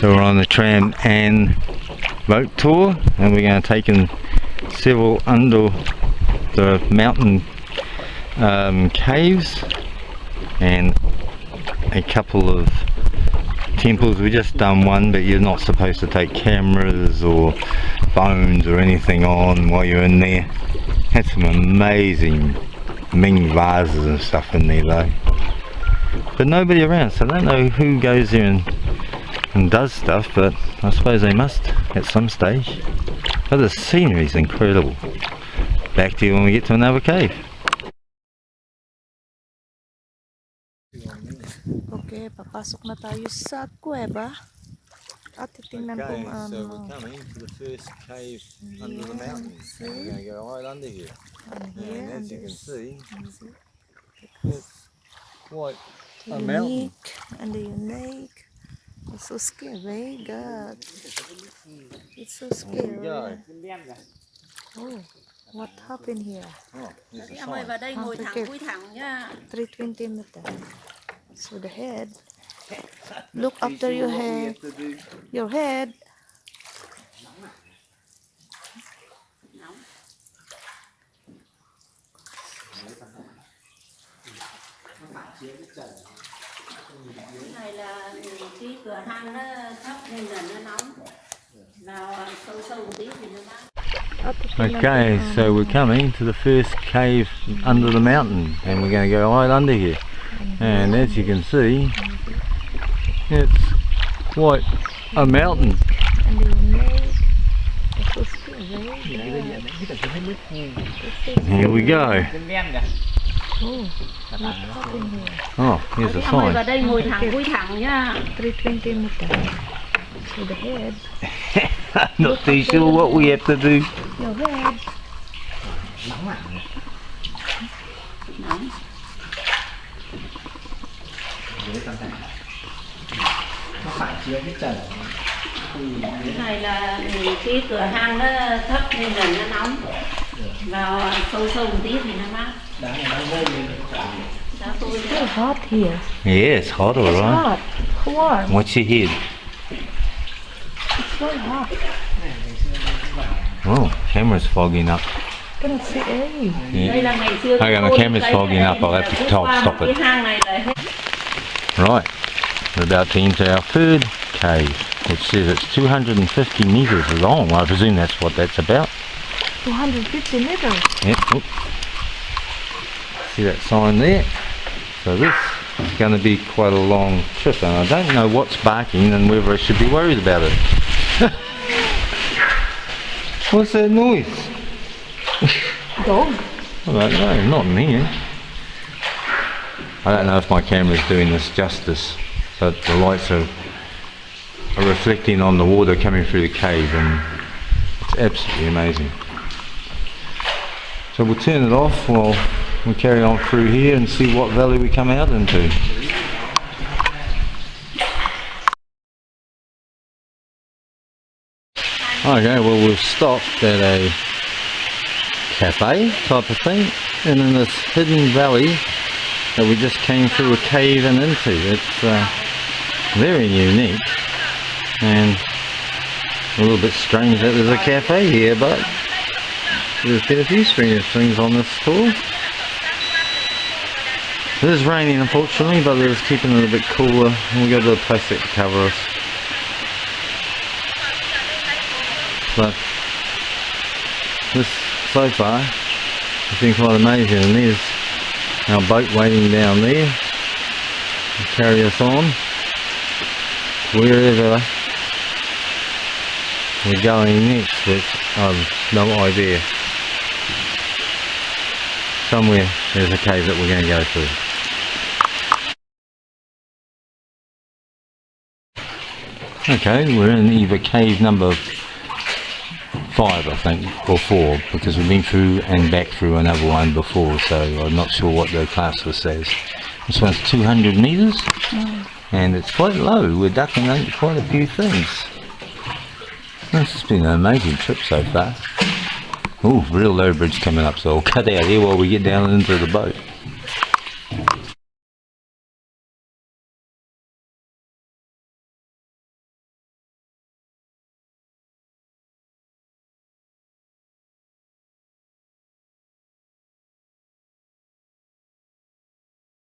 So we're on the Tran An boat tour, and we're going to take in several under the mountain caves and a couple of temples. We just done one, but you're not supposed to take cameras or phones or anything on while you're in there. Had some amazing Ming vases and stuff in there though, but nobody around, so I don't know who goes there and does stuff, but I suppose they must at some stage. But the scenery is incredible. Back to you when we get to another cave. Okay, papasok na tayo sa kuweba at titingnan kung So we're coming to the first cave under the mountain. And we're going to go right under here. And as you can see, it's quite a mountain. And unique. It's so scary, God. It's so scary. Oh, what happened here? Oh, here's a Em ơi, sign. vào đây ngồi thẳng, cúi thẳng nhá. 320 meters. So the head. Look after your head. Your head. Cái này là cái cửa hang nó thấp nên là nó nóng. Nào sâu sâu một tí thì nó mát. Okay, so we're coming to the first cave under the mountain, and we're going to go right under here. And as you can see, it's quite a mountain. And the unique. It's so scary. Here we go. Oh, what happened here? Oh, here's a Em ơi, vào sign. đây ngồi thẳng, cúi thẳng nhá. 320 meters. So the head. Not too sure what we have to do. Your head. Nóng. Cái này là cái cửa hang nó thấp nên là nó nóng. Vào sâu sâu một tí thì nó mát. Đá tôi It's so hot here. Yeah, it's hot, It's alright. hot. Warm. What's your head? It's so hot. Oh, camera's fogging up. Cannot see any. Đây là ngày xưa. Okay, my camera's fogging up. I'll have to stop Cái it. hang này là hết. Right, we're about to enter our third cave. It says it's 250 meters long. I presume that's what that's about. 250 meters. Yep. Oop. See that sign there? So this is going to be quite a long trip, and I don't know what's barking and whether I should be worried about it. What's that noise? Dog. I don't know, not in here. I don't know if my camera's doing this justice, but the lights are reflecting on the water coming through the cave, and it's absolutely amazing. So we'll turn it off while we carry on through here and see what valley we come out into. Okay, well we've stopped at a cafe type of thing, and in this hidden valley that we just came through a cave and into. It's very unique and a little bit strange that there's a cafe here, but there's been a few strange things on this tour. It is raining unfortunately, but it's keeping it a bit cooler, and we've got a bit of plastic to cover us. But this so far has been quite amazing, and there's our boat waiting down there to carry us on wherever we're going next, which I've no idea. Somewhere there's a cave that we're going to go through. Okay, we're in either cave number 5 I think, or 4, because we've been through and back through another one before, so I'm not sure what the class list says. This one's 200 meters and it's quite low. We're ducking under quite a few things. This has been an amazing trip so far. Oh, real low bridge coming up, so I'll cut out here while we get down into the boat.